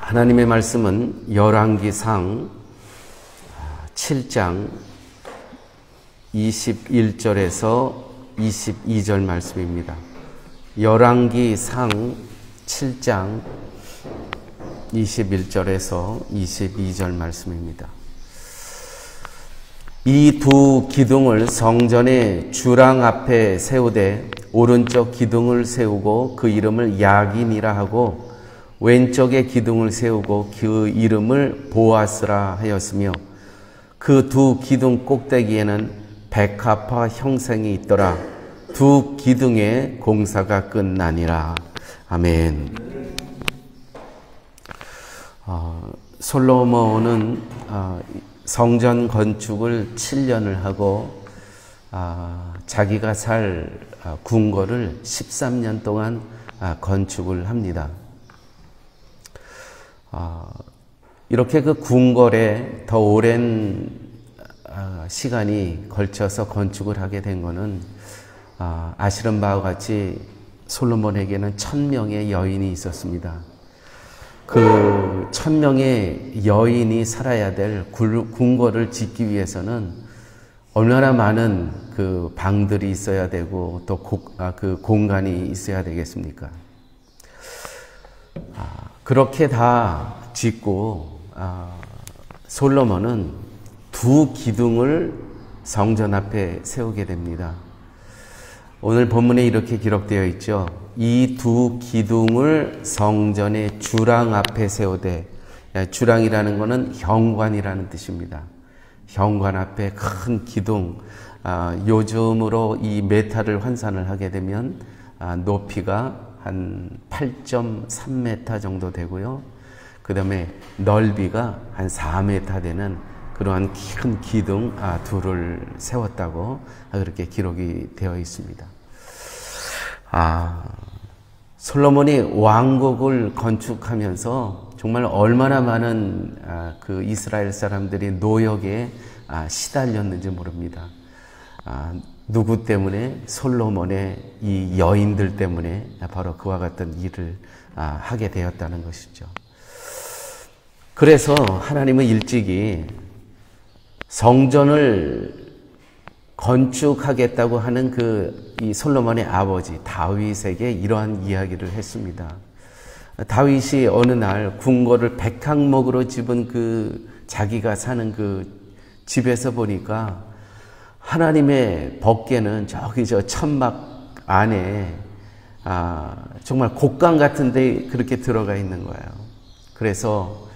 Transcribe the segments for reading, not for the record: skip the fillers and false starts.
하나님의 말씀은 열왕기상 7장 21절에서 22절 말씀입니다. 열왕기상 7장 21절에서 22절 말씀입니다. 이 두 기둥을 성전의 주랑 앞에 세우되 오른쪽 기둥을 세우고 그 이름을 야긴이라 하고 왼쪽에 기둥을 세우고 그 이름을 보아스라 하였으며 그 두 기둥 꼭대기에는 백합화 형상이 있더라. 두 기둥의 공사가 끝나니라. 아멘. 솔로몬은 성전 건축을 7년을 하고 자기가 살 궁궐을 13년 동안 건축을 합니다. 이렇게 그 궁궐에 더 오랜 시간이 걸쳐서 건축을 하게 된 것은 아시는 바와 같이 솔로몬에게는 1000명의 여인이 있었습니다. 그 1000명의 여인이 살아야 될 궁궐을 짓기 위해서는 얼마나 많은 그 방들이 있어야 되고 또 그 공간이 있어야 되겠습니까? 그렇게 다 짓고 솔로몬은 두 기둥을 성전 앞에 세우게 됩니다. 오늘 본문에 이렇게 기록되어 있죠. 이 두 기둥을 성전의 주랑 앞에 세우되, 주랑이라는 것은 현관이라는 뜻입니다. 현관 앞에 큰 기둥, 요즘으로 이 메타를 환산을 하게 되면 높이가 한 8.3m 정도 되고요. 그 다음에 넓이가 한 4m 되는 그러한 큰 기둥 둘을 세웠다고 그렇게 기록이 되어 있습니다. 솔로몬이 왕국을 건축하면서 정말 얼마나 많은 그 이스라엘 사람들이 노역에 시달렸는지 모릅니다. 누구 때문에? 솔로몬의 이 여인들 때문에 바로 그와 같은 일을 하게 되었다는 것이죠. 그래서 하나님은 일찍이 성전을 건축하겠다고 하는 이 솔로몬의 아버지 다윗에게 이러한 이야기를 했습니다. 다윗이 어느 날 궁궐을 백항목으로 집은 자기가 사는 그 집에서 보니까 하나님의 법궤는 저기 저 천막 안에 정말 곡간 같은 데 그렇게 들어가 있는 거예요. 그래서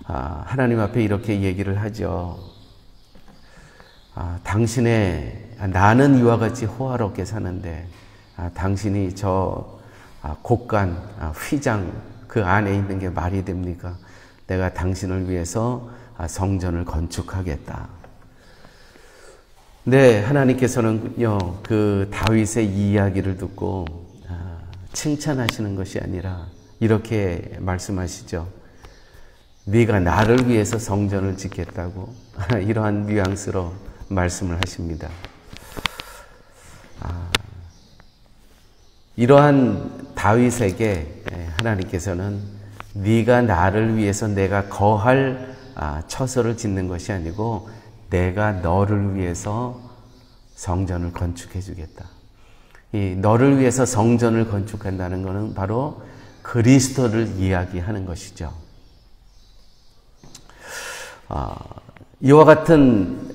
하나님 앞에 이렇게 얘기를 하죠. 나는 이와 같이 호화롭게 사는데 당신이 저 곡간, 휘장 그 안에 있는 게 말이 됩니까? 내가 당신을 위해서 성전을 건축하겠다. 네, 하나님께서는요, 그 다윗의 이야기를 듣고 칭찬하시는 것이 아니라 이렇게 말씀하시죠. 네가 나를 위해서 성전을 짓겠다고 이러한 뉘앙스로 말씀을 하십니다. 이러한 다윗에게 하나님께서는 네가 나를 위해서 내가 거할 처소를 짓는 것이 아니고 내가 너를 위해서 성전을 건축해 주겠다. 이 너를 위해서 성전을 건축한다는 것은 바로 그리스도를 이야기하는 것이죠. 이와 같은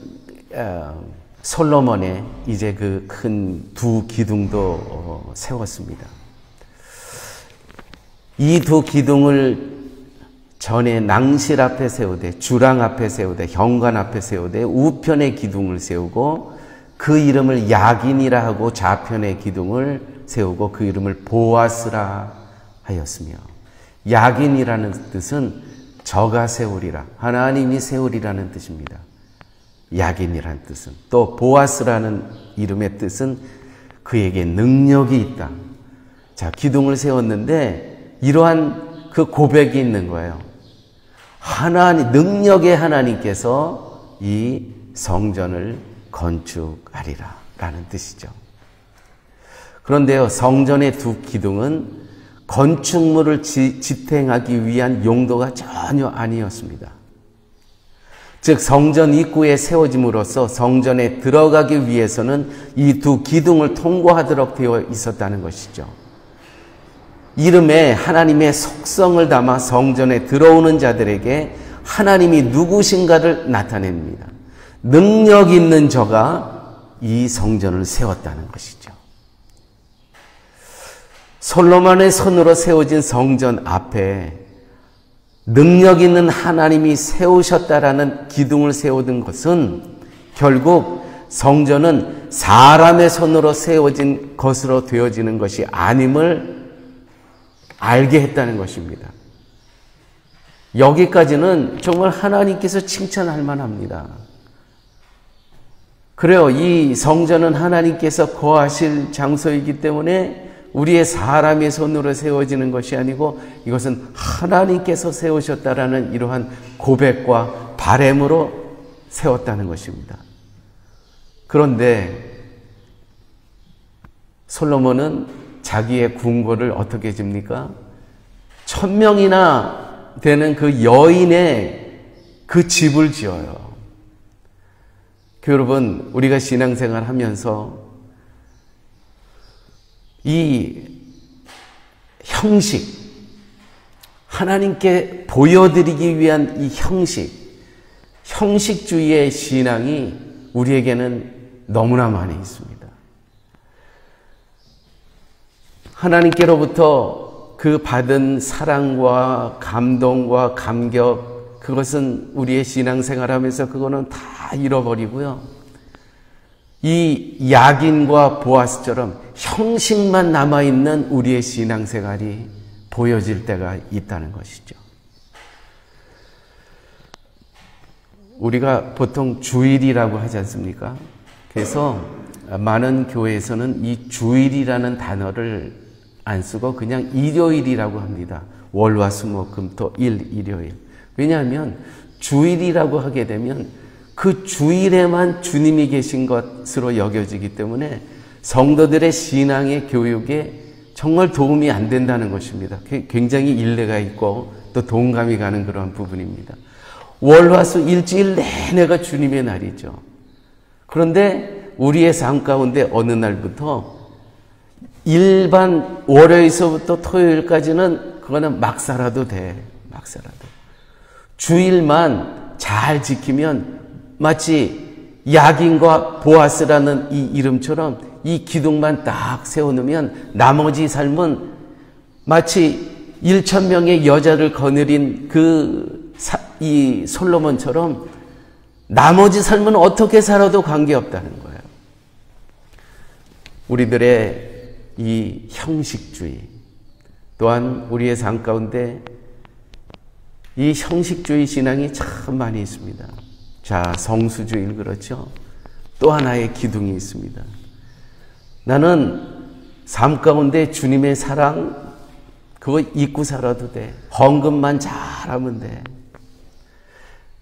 솔로몬의 이제 그 큰 두 기둥도 세웠습니다. 이 두 기둥을 전에 낭실 앞에 세우되, 주랑 앞에 세우되, 현관 앞에 세우되, 우편의 기둥을 세우고 그 이름을 야긴이라 하고 좌편의 기둥을 세우고 그 이름을 보아스라 하였으며, 야긴이라는 뜻은 저가 세우리라, 하나님이 세우리라는 뜻입니다. 야긴이라는 뜻은, 또 보아스라는 이름의 뜻은 그에게 능력이 있다. 자, 기둥을 세웠는데 이러한 그 고백이 있는 거예요. 능력의 하나님께서 이 성전을 건축하리라 라는 뜻이죠. 그런데요, 성전의 두 기둥은 건축물을 지탱하기 위한 용도가 전혀 아니었습니다. 즉 성전 입구에 세워짐으로써 성전에 들어가기 위해서는 이 두 기둥을 통과하도록 되어 있었다는 것이죠. 이름에 하나님의 속성을 담아 성전에 들어오는 자들에게 하나님이 누구신가를 나타냅니다. 능력 있는 저가 이 성전을 세웠다는 것이죠. 솔로몬의 손으로 세워진 성전 앞에 능력 있는 하나님이 세우셨다라는 기둥을 세우던 것은 결국 성전은 사람의 손으로 세워진 것으로 되어지는 것이 아님을 알게 했다는 것입니다. 여기까지는 정말 하나님께서 칭찬할 만합니다. 그래요. 이 성전은 하나님께서 거하실 장소이기 때문에 우리의 사람의 손으로 세워지는 것이 아니고 이것은 하나님께서 세우셨다라는 이러한 고백과 바램으로 세웠다는 것입니다. 그런데 솔로몬은 자기의 궁궐을 어떻게 집니까? 1000명이나 되는 그 여인의 그 집을 지어요. 여러분, 우리가 신앙생활 하면서 이 형식, 하나님께 보여드리기 위한 이 형식주의의 신앙이 우리에게는 너무나 많이 있습니다. 하나님께로부터 그 받은 사랑과 감동과 감격, 그것은 우리의 신앙생활하면서 그거는 다 잃어버리고요. 이 야긴과 보아스처럼 형식만 남아있는 우리의 신앙생활이 보여질 때가 있다는 것이죠. 우리가 보통 주일이라고 하지 않습니까? 그래서 많은 교회에서는 이 주일이라는 단어를 안 쓰고 그냥 일요일이라고 합니다. 월화수목금토 일요일. 왜냐하면 주일이라고 하게 되면 그 주일에만 주님이 계신 것으로 여겨지기 때문에 성도들의 신앙의 교육에 정말 도움이 안 된다는 것입니다. 굉장히 일례가 있고 또 동감이 가는 그런 부분입니다. 월화수 일주일 내내가 주님의 날이죠. 그런데 우리의 삶 가운데 어느 날부터 일반 월요일서부터 토요일까지는 그거는 막 살아도 돼. 막 살아도. 주일만 잘 지키면 마치 야긴과 보아스라는 이 이름처럼 이 기둥만 딱 세워놓으면 나머지 삶은 마치 1000명의 여자를 거느린 이 솔로몬처럼 나머지 삶은 어떻게 살아도 관계없다는 거예요. 우리들의 이 형식주의 또한 우리의 삶 가운데 이 형식주의 신앙이 참 많이 있습니다. 자, 성수주의 그렇죠? 또 하나의 기둥이 있습니다. 나는 삶 가운데 주님의 사랑 그거 잊고 살아도 돼. 헌금만 잘하면 돼.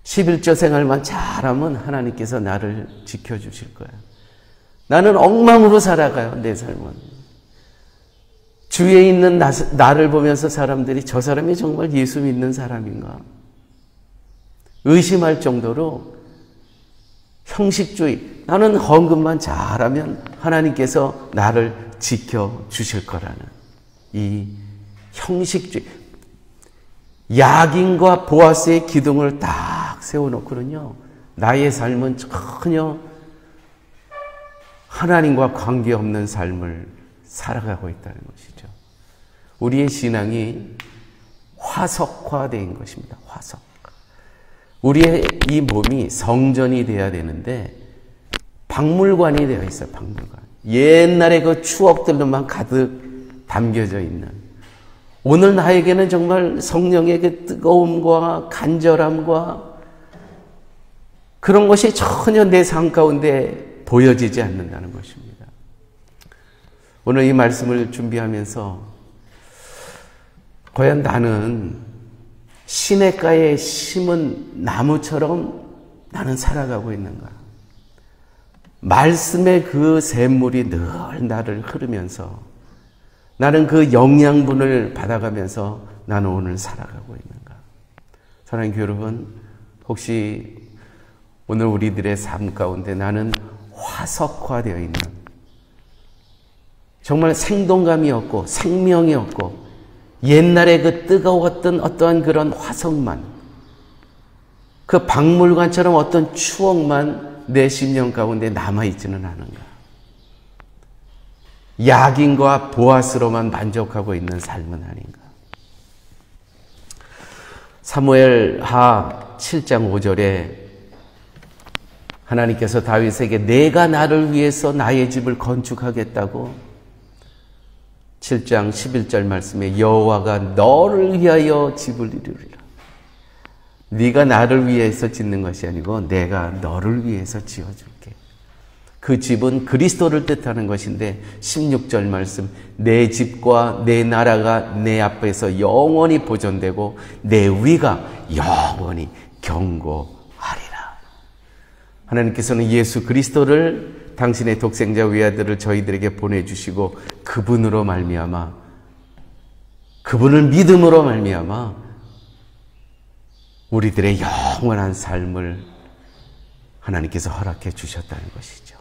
11조 생활만 잘하면 하나님께서 나를 지켜주실 거야. 나는 엉망으로 살아가요. 내 삶은. 주위에 있는 나를 보면서 사람들이 저 사람이 정말 예수 믿는 사람인가? 의심할 정도로 형식주의, 나는 헌금만 잘하면 하나님께서 나를 지켜주실 거라는 이 형식주의. 야긴과 보아스의 기둥을 딱 세워놓고는요, 나의 삶은 전혀 하나님과 관계없는 삶을 살아가고 있다는 것이죠. 우리의 신앙이 화석화된 것입니다. 화석. 우리의 이 몸이 성전이 되어야 되는데 박물관이 되어 있어요. 박물관. 옛날의 그 추억들로만 가득 담겨져 있는, 오늘 나에게는 정말 성령의 그 뜨거움과 간절함과 그런 것이 전혀 내 삶 가운데 보여지지 않는다는 것입니다. 오늘 이 말씀을 준비하면서 과연 나는 시냇가에 심은 나무처럼 나는 살아가고 있는가? 말씀의 그 샘물이 늘 나를 흐르면서 나는 그 영양분을 받아가면서 나는 오늘 살아가고 있는가? 사랑하는 교회 여러분, 혹시 오늘 우리들의 삶 가운데 나는 화석화되어 있는, 정말 생동감이 없고 생명이 없고 옛날에 그 뜨거웠던 어떠한 그런 화석만, 그 박물관처럼 어떤 추억만 내 심령 가운데 남아있지는 않은가? 야긴과 보아스로만 만족하고 있는 삶은 아닌가? 사무엘하 7장 5절에 하나님께서 다윗에게 내가 나를 위해서 나의 집을 건축하겠다고 7장 11절 말씀에 여호와가 너를 위하여 집을 이루리라. 네가 나를 위해서 짓는 것이 아니고 내가 너를 위해서 지어줄게. 그 집은 그리스도를 뜻하는 것인데 16절 말씀, 내 집과 내 나라가 내 앞에서 영원히 보존되고 내 위가 영원히 경고하리라. 하나님께서는 예수 그리스도를 당신의 독생자 외아들을 저희들에게 보내주시고 그분으로 말미암아, 그분을 믿음으로 말미암아 우리들의 영원한 삶을 하나님께서 허락해 주셨다는 것이죠.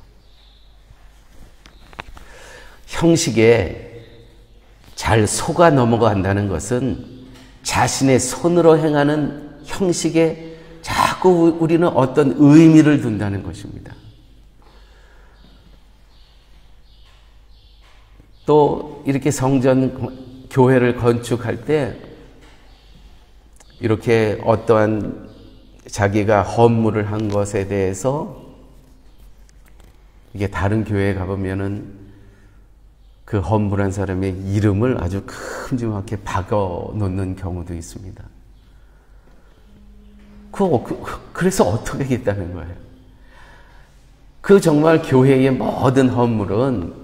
형식에 잘 속아 넘어간다는 것은 자신의 손으로 행하는 형식에 자꾸 우리는 어떤 의미를 둔다는 것입니다. 또 이렇게 성전, 교회를 건축할 때 이렇게 어떠한 자기가 헌물을 한 것에 대해서 이게 다른 교회에 가보면은 그 헌물한 사람의 이름을 아주 큼지막하게 박아 놓는 경우도 있습니다. 그래서 어떻게 하겠다는 거예요? 그 정말 교회의 모든 헌물은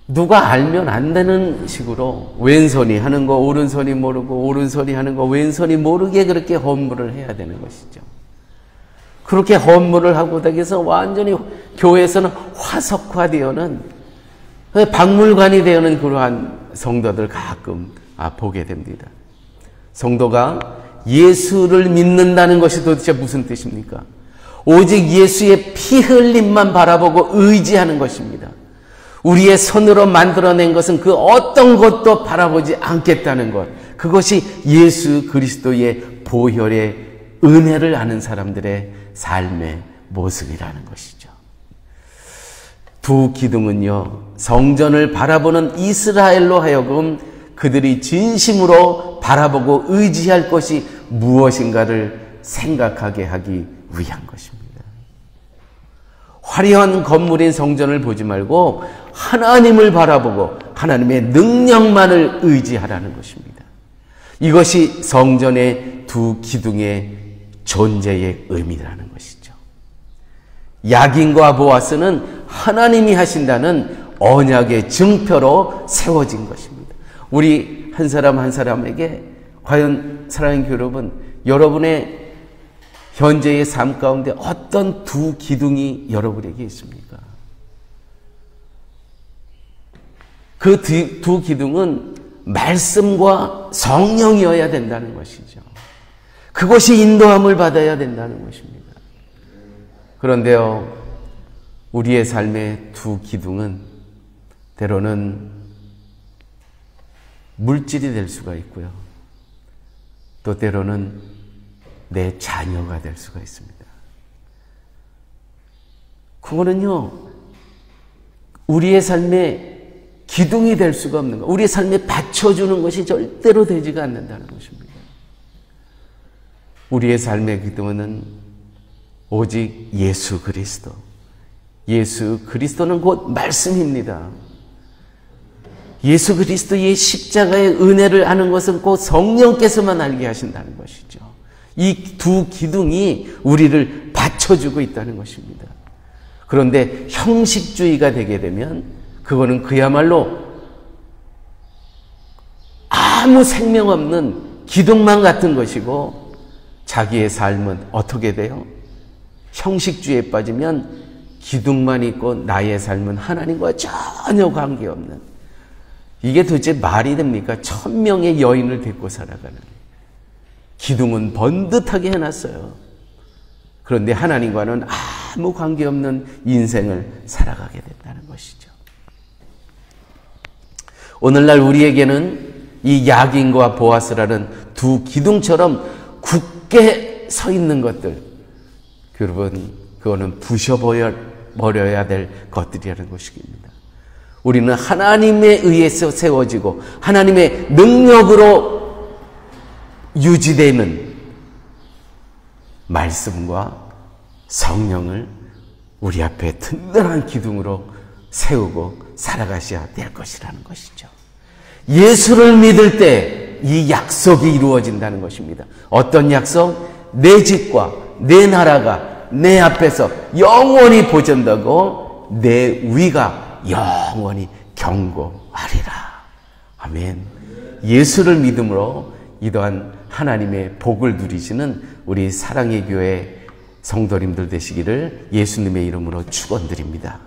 누가 알면 안 되는 식으로 왼손이 하는 거 오른손이 모르고 오른손이 하는 거 왼손이 모르게 그렇게 헌물을 해야 되는 것이죠. 그렇게 헌물을 하고 다해서 완전히 교회에서는 화석화되어는 박물관이 되어는 그러한 성도들 가끔 보게 됩니다. 성도가 예수를 믿는다는 것이 도대체 무슨 뜻입니까? 오직 예수의 피 흘림만 바라보고 의지하는 것입니다. 우리의 손으로 만들어낸 것은 그 어떤 것도 바라보지 않겠다는 것. 그것이 예수 그리스도의 보혈의 은혜를 아는 사람들의 삶의 모습이라는 것이죠. 두 기둥은요, 성전을 바라보는 이스라엘로 하여금 그들이 진심으로 바라보고 의지할 것이 무엇인가를 생각하게 하기 위한 것입니다. 화려한 건물인 성전을 보지 말고 하나님을 바라보고 하나님의 능력만을 의지하라는 것입니다. 이것이 성전의 두 기둥의 존재의 의미라는 것이죠. 야긴과 보아스는 하나님이 하신다는 언약의 증표로 세워진 것입니다. 우리 한 사람 한 사람에게 과연 사랑하는 교회 여러분, 여러분의 현재의 삶 가운데 어떤 두 기둥이 여러분에게 있습니까? 그 두 기둥은 말씀과 성령이어야 된다는 것이죠. 그것이 인도함을 받아야 된다는 것입니다. 그런데요, 우리의 삶의 두 기둥은 때로는 물질이 될 수가 있고요. 또 때로는 내 자녀가 될 수가 있습니다. 그거는요, 우리의 삶의 기둥이 될 수가 없는 것, 우리의 삶에 받쳐주는 것이 절대로 되지가 않는다는 것입니다. 우리의 삶의 기둥은 오직 예수 그리스도. 예수 그리스도는 곧 말씀입니다. 예수 그리스도의 십자가의 은혜를 아는 것은 곧 성령께서만 알게 하신다는 것이죠. 이 두 기둥이 우리를 받쳐주고 있다는 것입니다. 그런데 형식주의가 되게 되면 그거는 그야말로 아무 생명 없는 기둥만 같은 것이고 자기의 삶은 어떻게 돼요? 형식주의에 빠지면 기둥만 있고 나의 삶은 하나님과 전혀 관계없는, 이게 도대체 말이 됩니까? 1000명의 여인을 데리고 살아가는, 기둥은 번듯하게 해놨어요. 그런데 하나님과는 아무 관계없는 인생을 살아가게 된다는 것이죠. 오늘날 우리에게는 이 야긴과 보아스라는 두 기둥처럼 굳게 서 있는 것들, 여러분, 그거는 부셔버려야 될 것들이라는 것입니다. 우리는 하나님에 의해서 세워지고 하나님의 능력으로 유지되는 말씀과 성령을 우리 앞에 든든한 기둥으로 세우고 살아가셔야 될 것이라는 것이죠. 예수를 믿을 때 이 약속이 이루어진다는 것입니다. 어떤 약속? 내 집과 내 나라가 내 앞에서 영원히 보존되고 내 위가 영원히 견고하리라. 아멘. 예수를 믿음으로 이러한 하나님의 복을 누리시는 우리 사랑의 교회 성도님들 되시기를 예수님의 이름으로 축원드립니다.